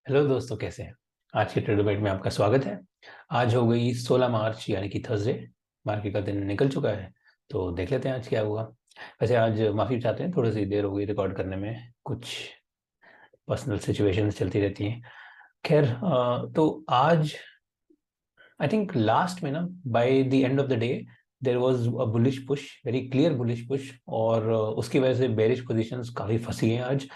Hello दोस्तों, कैसे हैं। आज के ट्रेडर बाइट में आपका स्वागत है। आज हो गई 16 मार्च यानी कि थर्सडे। मार्केट का दिन निकल चुका है, तो देख लेते हैं आज क्या हुआ। वैसे आज माफ़ी चाहते हैं, थोड़ी सी देर हो गई रिकॉर्ड करने में, कुछ पर्सनल सिचुएशंस चलती रहती हैं। खैर, तो आज आई थिंक लास्ट में ना, by the end of the day there was a bullish push, very clear bullish push, और उसकी वजह से बेरिश पोजीशंस काफ़ी फंसी हैं आज।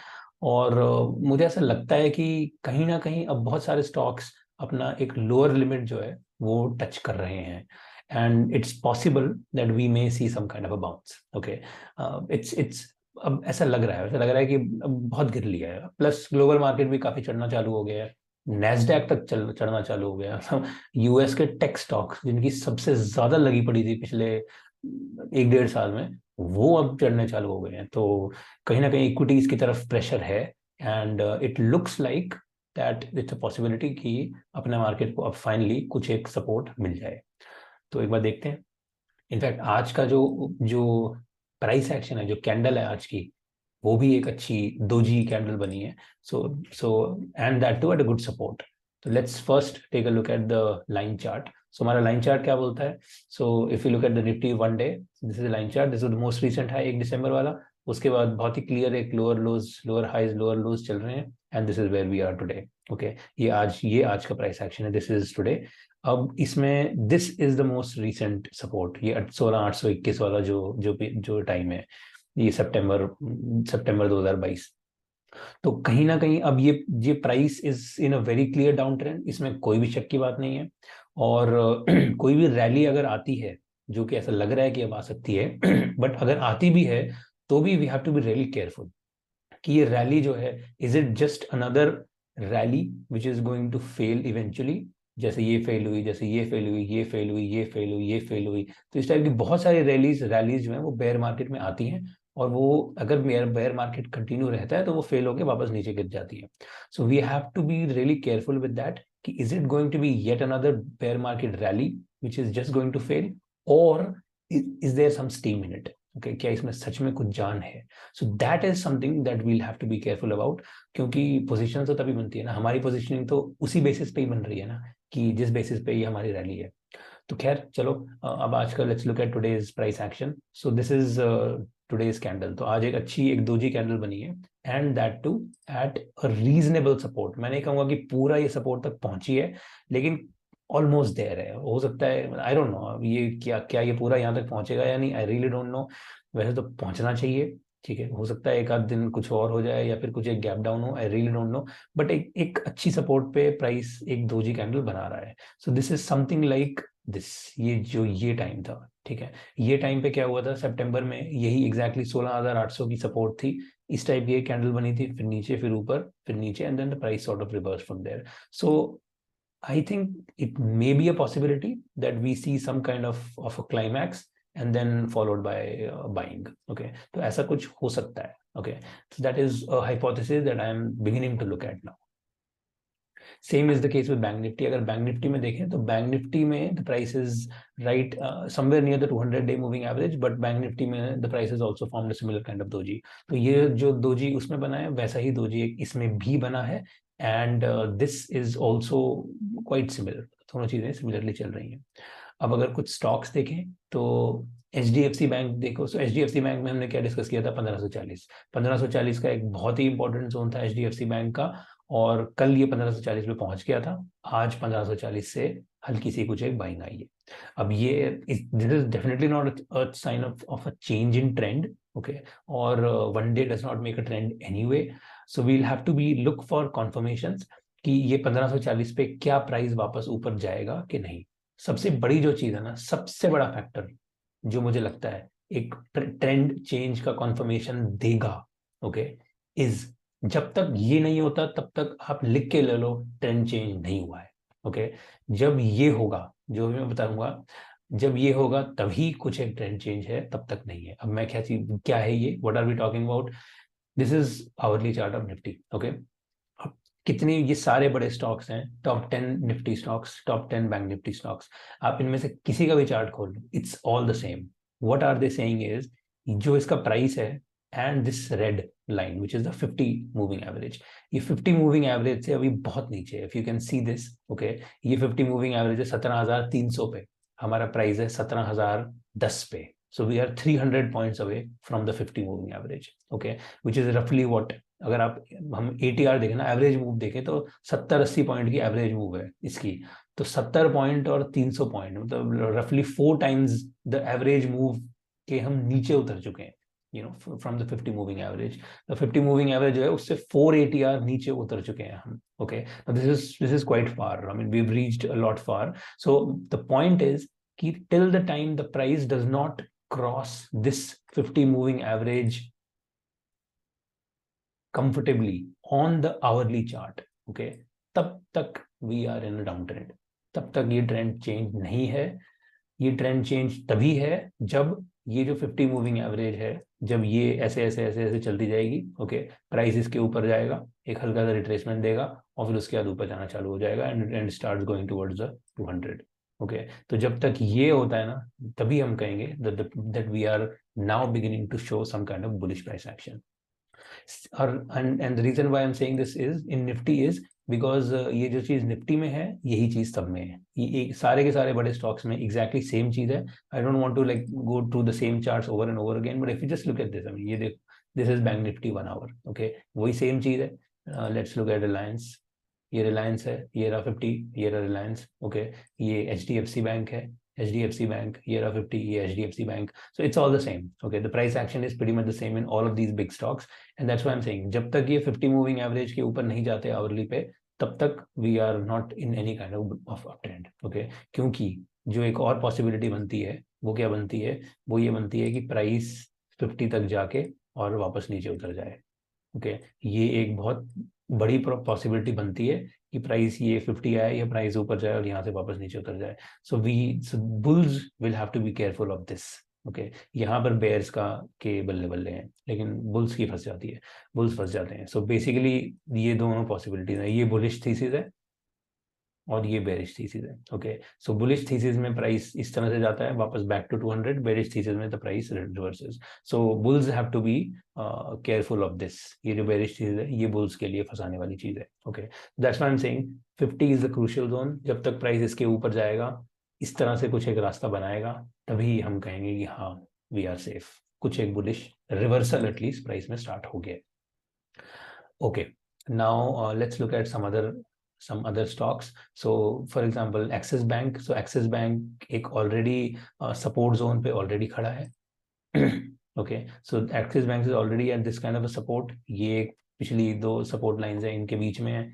और मुझे ऐसा लगता है कि कहीं ना कहीं अब बहुत सारे स्टॉक्स अपना एक लोअर लिमिट जो है वो टच कर रहे हैं, and it's possible that we may see some kind of a bounce. Okay, it's अब ऐसा लग रहा है कि अब बहुत गिर लिया है। प्लस ग्लोबल मार्केट भी काफी चढ़ना चालू हो गया है, नेस्डैक तक चढ़ना चालू हो गया। यूएस के टेक स्टॉक्स जिनकी सबसे ज्यादा लगी पड़ी थी पिछले 1 डेढ़ साल में, वो अब चढ़ने चालू हो गए हैं। तो कहीं ना कहीं इक्विटीज की तरफ प्रेशर है, and it looks like that it's a possibility कि अपने मार्केट को अब फाइनली कुछ एक सपोर्ट मिल जाए। तो एक बार देखते हैं। इनफैक्ट आज का जो जो प्राइस एक्शन है, जो कैंडल है आज की, वो भी एक अच्छी दोजी कैंडल बनी है। So so and that to at a good support. तो let's first take a look at the line chart. So हमारा लाइन चार्ट क्या बोलता है? So if you look at the Nifty 1 day, this is line chart, this is the most recent high 1 दिसंबर वाला। उसके बाद बहुत ही क्लियर एक lower lows, lower highs, lower lows चल रहे हैं, and this is where we are today. Okay, ये आज का प्राइस एक्शन है, दिस इज टुडे। अब इसमें this is the most recent support, ये 16,821 वाला जो टाइम है, ये सितंबर सितंबर 2022। तो कहीं ना कहीं अब ये price is in a very clear down trend, इसमें कोई भी शक की बात नहीं है। और कोई भी रैली अगर आती है, जो कि ऐसा लग रहा है कि अब आ सकती है, बट अगर आती भी है तो भी we have to be really careful कि ये रैली जो है, is it just another rally which is going to fail eventually. जैसे ये फेल हुई, जैसे ये फेल हुई, ये फेल हुई, ये फेल हुई, ये फेल हुई। तो इस टाइप की बहुत सारी रैलीज जो है वो बेयर मार्केट में आती हैं, और वो अगर बेयर मार्केट कंटिन्यू रहता है तो वो फेल होकर वापस नीचे गिर जाती है। So we have to be really careful with that कि is it going to be yet another bear market rally which is just going to fail, और is there some steam in it. Okay, क्या इसमें सच में कुछ जान है? So that is something that we'll have to be careful about. क्योंकि position तो तभी बनती है ना, हमारी पोजीशनिंग तो उसी बेसिस पे ही बन रही है ना, कि जिस बेसिस पे ये हमारी रैली है। तो खैर चलो, अब आज का let's look at today's price action. So this is today's candle. तो आज एक अच्छी एक दोजी कैंडल बनी है, and that to at a reasonable support. मैं नहीं कहूंगा कि पूरा ये सपोर्ट तक पहुंची है, लेकिन ऑलमोस्ट देयर है। हो सकता है, आई डोंट नो ये क्या क्या ये पूरा यहाँ तक पहुंचेगा या नहीं, आई रियली डोंट नो। वैसे तो पहुंचना चाहिए। ठीक है, हो सकता है एक आध दिन कुछ और हो जाए, या फिर कुछ एक गैप डाउन हो, I really don't know. But एक एक अच्छी सपोर्ट पे प्राइस एक दोजी कैंडल बना रहा है। सो this is something like this, ये टाइम था। ठीक है, ये टाइम पे क्या हुआ था सितंबर में, यही एग्जैक्टली 16,800 की सपोर्ट थी। इस टाइप की एक कैंडल बनी थी, फिर नीचे, फिर ऊपर, फिर नीचे, and then the price sort of reverse from there. So I think it may be a possibility that we see some kind of a climax and then followed by buying. Okay, तो ऐसा कुछ हो सकता है। Okay, so that is a hypothesis that I am beginning to look at now. Same is the case with bank Nifty. अगर bank Nifty में देखें तो बैंक निफ्टी में the price is right somewhere near the 200 day moving average, but bank Nifty में the price is also formed a similar kind of doji. तो ये जो doji उसमें बना है, वैसा ही दोजी इसमें भी बना है, and this is also quite similar. दोनों चीजें सिमिलरली चल रही हैं। अब अगर कुछ स्टॉक्स देखें तो H D F C bank देखो। So H D F C bank में हमने क्या डिस्कस किया था? 1540 का एक बहुत ही इंपॉर्टेंट जोन था H D F C bank का, और कल ये 1540 पे पहुंच गया था। आज 1540 से हल्की सी कुछ एक बाइंग आई है। अब ये this is definitely not a sign of a change in trend. Okay, और one day does not make a trend anyway. So we'll have to be look for confirmations कि ये 1540 पे क्या प्राइस वापस ऊपर जाएगा कि नहीं। सबसे बड़ी जो चीज है ना, सबसे बड़ा फैक्टर जो मुझे लगता है एक ट्रेंड चेंज का कंफर्मेशन देगा, ओके, इज जब तक ये नहीं होता तब तक आप लिख के ले लो ट्रेंड चेंज नहीं हुआ है। ओके, जब ये होगा, जो भी मैं बताऊंगा, जब ये होगा तभी कुछ एक ट्रेंड चेंज है, तब तक नहीं है। अब मैं क्या चीज, क्या है ये, what are we talking about? This is hourly chart of Nifty. Okay, अब कितने ये सारे बड़े स्टॉक्स हैं, top 10 Nifty stocks, top 10 bank Nifty stocks, आप इनमें से किसी का भी चार्ट खोल लो, it's all the same. What are they saying is, जो इसका प्राइस है and this red line which is the 50 moving average. ये 50 मूविंग एवरेज से अभी बहुत नीचे है, if you can see this, okay. ये 50 मूविंग एवरेज है 17,300 पे, हमारा प्राइस है 17,010 पे। So we are 300 points away from the 50 moving average, okay, which is roughly what, अगर आप हम ATR देखें ना, एवरेज मूव देखें, तो 70-80 पॉइंट की एवरेज मूव है इसकी। तो 70 पॉइंट और 300 पॉइंट मतलब रफली 4 टाइम्स द एवरेज मूव के हम नीचे उतर चुके हैं, you know, from the 50 moving average. The 50 moving average जो है उससे 4 ATR नीचे उतर चुके हैं हम, okay. This is quite far, I mean we have reached a lot far. So the point is कि till the time the price does not cross this 50 moving average comfortably on the hourly chart, okay, तब तक we are in a downtrend, तब तक ये trend change नहीं है। ये trend change तभी है जब ये जो 50 मूविंग एवरेज है, जब ये ऐसे ऐसे ऐसे ऐसे चलती जाएगी, ओके, प्राइस इसके ऊपर जाएगा, एक हल्का सा रिट्रेसमेंट देगा और फिर उसके बाद ऊपर जाना चालू हो जाएगा and starts going towards the 200, okay. तो जब तक ये होता है ना, तभी हम कहेंगे that we are now beginning to show some kind of bullish price action. और and the reason why I am saying this is in Nifty is because ये जो चीज निफ्टी में है यही चीज सब में है, ये एक सारे के सारे बड़े स्टॉक्स में एग्जैक्टली सेम चीज है। I don't want to like go through the same charts over and over again, but if you just look at this, I mean ये देख, this is bank Nifty 1 hour, okay, वही same चीज है। Let's look eight Reliance, ये रिलायंस है, ये रहा 50, ये रहा रिलायंस, ओके। ये HDFC बैंक है, HDFC बैंक, ये रहा 50, ये HDFC bank. So it's all the same, okay, the price action is pretty much the same in all of these big stocks, and that's why I'm saying जब तक ये 50 moving average के ऊपर नहीं जाते आवरली पे, तब तक we are not in any kind of uptrend, okay। क्योंकि जो एक और पॉसिबिलिटी बनती है, वो क्या बनती है, वो ये बनती है कि प्राइस 50 तक जाके और वापस नीचे उतर जाए, ओके। ये एक बहुत बड़ी पॉसिबिलिटी बनती है कि प्राइस ये 50 आए या प्राइस ऊपर जाए और यहाँ से वापस नीचे उतर जाए। So bulls will have to be careful of this, okay. यहाँ पर बेयर्स का के बल्ले बल्ले हैं, लेकिन बुल्स की फंस जाती है, बुल्स फंस जाते हैं। सो बेसिकली ये दोनों पॉसिबिलिटीज है, ये बुलिश थीसिस है और ये बेरिश थीसिस है, ओके। सो बुलिश थीसिस में प्राइस इस तरह से जाता है वापस बैक टू 200, बेरिश थीसिस में the price reverses. So bulls have to be careful of this, ये जो बेरिश थीसिस है ये बुल्स के लिए फंसाने वाली चीज है, okay. That's why I am saying 50 is the crucial zone. जब तक प्राइस इसके ऊपर जाएगा, इस तरह से कुछ एक रास्ता बनाएगा, तभी हम कहेंगे कि हाँ वी आर सेफ, कुछ एक बुलिश रिवर्सल एटलीस्ट प्राइस में स्टार्ट हो गया, okay. Now let's look eight some other stocks. So for example Axis Bank, so Axis Bank एक already support zone पे already खड़ा है, okay, so Axis Bank is already at this kind of a support, ये पिछली दो support lines है इनके बीच में है।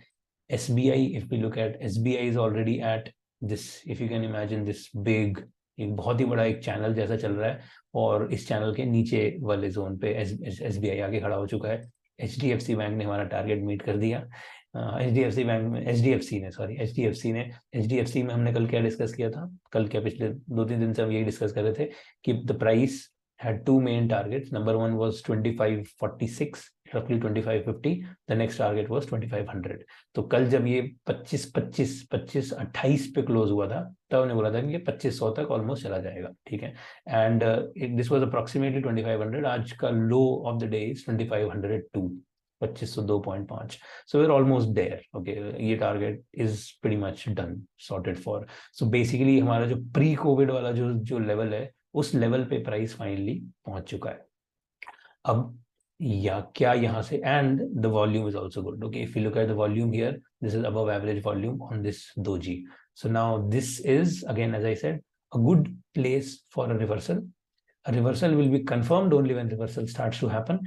SBI, if we look at SBI is already at this, if you can imagine this big, एक बहुत ही बड़ा एक चैनल जैसा चल रहा है और इस चैनल के नीचे वाले जोन पे SBI आगे खड़ा हो चुका है। HDFC बैंक ने हमारा टारगेट मीट कर दिया। HDFC बैंक में HDFC में हमने कल क्या डिस्कस किया था, कल क्या पिछले 2-3 दिन से हम यही डिस्कस कर रहे थे कि the price had two main targets. Number one was 2546, roughly 2550. The next target was 2500. तो कल जब ये 25-28 पे क्लोज हुआ था, तब हमने बोला था कि ये 2500 तक ऑलमोस्ट चला जाएगा, ठीक है। And this was approximately 2500। आज का low of the day is 2502, 2502.5। So we are almost there, okay. ये target is pretty much done, sorted for. So basically हमारा जो प्री कोविड वाला जो लेवल है, उस लेवल पे प्राइस फाइनली पहुंच चुका है। अब या क्या यहाँ से, and the volume is also good, okay. If you look at the volume here, this is above average volume on this doji. So now this is again as I said a good place for a reversal. A reversal will be confirmed only when reversal starts to happen,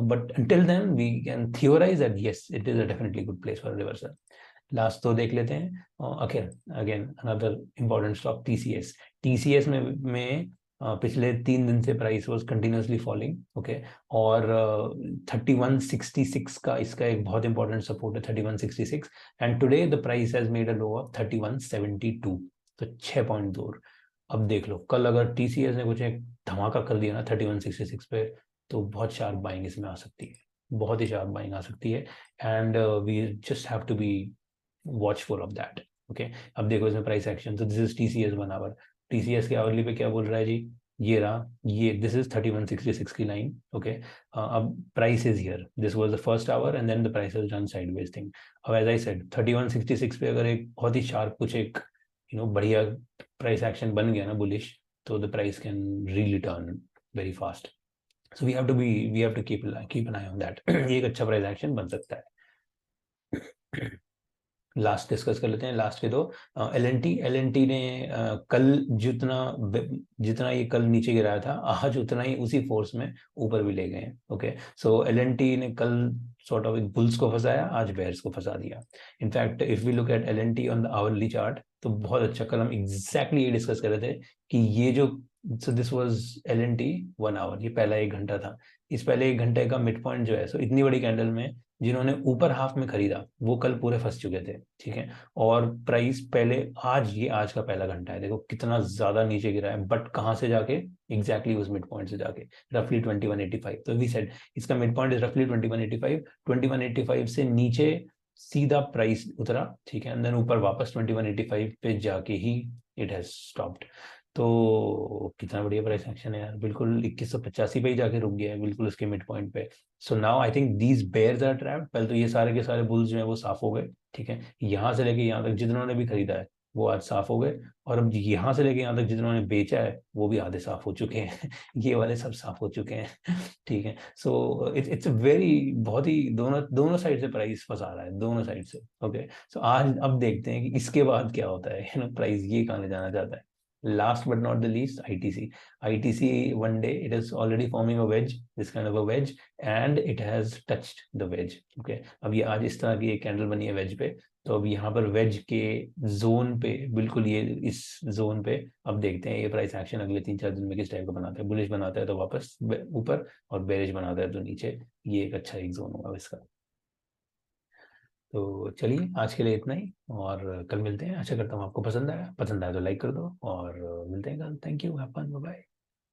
but until then we can theorize that yes, it is a definitely good place for a reversal. Last तो देख लेते हैं, again another important stock TCS में पिछले 3 दिन से price was continuously falling, okay. और 3166 का इसका एक बहुत इंपॉर्टेंट सपोर्ट है, 3166, and today the price has made a low of 3172, तो 6 पॉइंट दूर। अब देख लो, कल अगर TCS ने कुछ एक धमाका कर दिया ना 3166 पे, तो बहुत शार्प बाइंग इसमें आ सकती है, बहुत ही शार्प बाइंग आ सकती है, and we just have to be watchful of that, okay. अब देखो इसमें प्राइस एक्शन, तो this is TCS 1 hour. TCS के आवरली पे क्या बोल रहा है जी, ये रहा, ये दिस इज 3166 की लाइन, ओके। अब price is here, this was the first hour and then the price has done sideways thing. अब एज आई सेड 3166 पे अगर एक बहुत ही शार्प कुछ एक बढ़िया प्राइस एक्शन बन गया ना बुलिश, तो the price can really turn very fast. So we have to keep an eye on that. ये एक अच्छा प्राइस एक्शन बन सकता है। लास्ट डिस्कस कर लेते हैं, लास्ट के दो। एल एन टी ने कल जितना ये कल नीचे गिराया था, आज उतना ही उसी फोर्स में ऊपर भी ले गए हैं, okay. So L N T ने कल सॉर्ट ऑफ एक बुल्स को फंसाया, आज बेयर्स को फंसा दिया। In fact if we look at L N T on the hourly chart, तो बहुत अच्छा, कल हम एग्जैक्टली ये डिस्कस कर रहे थे कि ये जो, so this was L N T 1 hour, ये पहला 1 घंटा था। इस पहले 1 घंटे का मिड पॉइंट जो है, सो इतनी बड़ी कैंडल में जिन्होंने ऊपर हाफ में खरीदा वो कल पूरे फंस चुके थे, ठीक है। और प्राइस पहले, आज का पहला घंटा है, देखो कितना ज्यादा नीचे गिरा है, बट कहाँ से जाके, एग्जैक्टली उस मिड पॉइंट से जाके, रफली 2185। तो वी सेड इसका मिड पॉइंट इज रफली 2185। 2185 से नीचे सीधा प्राइस उतरा, ठीक है, एंड देन ऊपर वापस 2185 पे जाके ही इट हैज स्टॉप्ड। तो कितना बढ़िया प्राइस एक्शन है यार, बिल्कुल 2185 पे ही जाके रुक गया है, बिल्कुल उसके मिड पॉइंट पे। So now I think these bears are trapped. पहले तो ये सारे के सारे बुल्स जो है वो साफ हो गए, ठीक है। यहाँ से लेके यहाँ तक जिन्होंने भी खरीदा है वो आज साफ हो गए, और अब यहाँ से लेके यहाँ तक जिन्होंने बेचा है वो भी आधे साफ हो चुके हैं। ये वाले सब साफ हो चुके हैं। ठीक है। सो इट्स वेरी, बहुत ही दोनों दोनों साइड से प्राइस फंसा रहा है, दोनों साइड से, ओके। सो आज अब देखते हैं कि इसके बाद क्या होता है, प्राइस ये कहाँ ले जाना चाहता है। Last but not the least, ITC. ITC, one day it is already forming a wedge, this kind of a wedge, and it has touched the wedge. Okay. अब ये आज इस तरह की एक कैंडल बनी है वेज पे, तो अब यहाँ पर वेज के जोन पे, बिल्कुल ये इस जोन पे, अब देखते हैं ये प्राइस एक्शन अगले 3-4 दिन में किस टाइप का बनाता है। बुलिश बनाता है तो वापस ऊपर, और बेरिश बनाता है तो नीचे। ये एक अच्छा एक जोन होगा इसका। तो चलिए आज के लिए इतना ही, और कल मिलते हैं। आशा करता हूँ आपको पसंद आया तो लाइक कर दो, और मिलते हैं कल। Thank you, have fun, bye bye.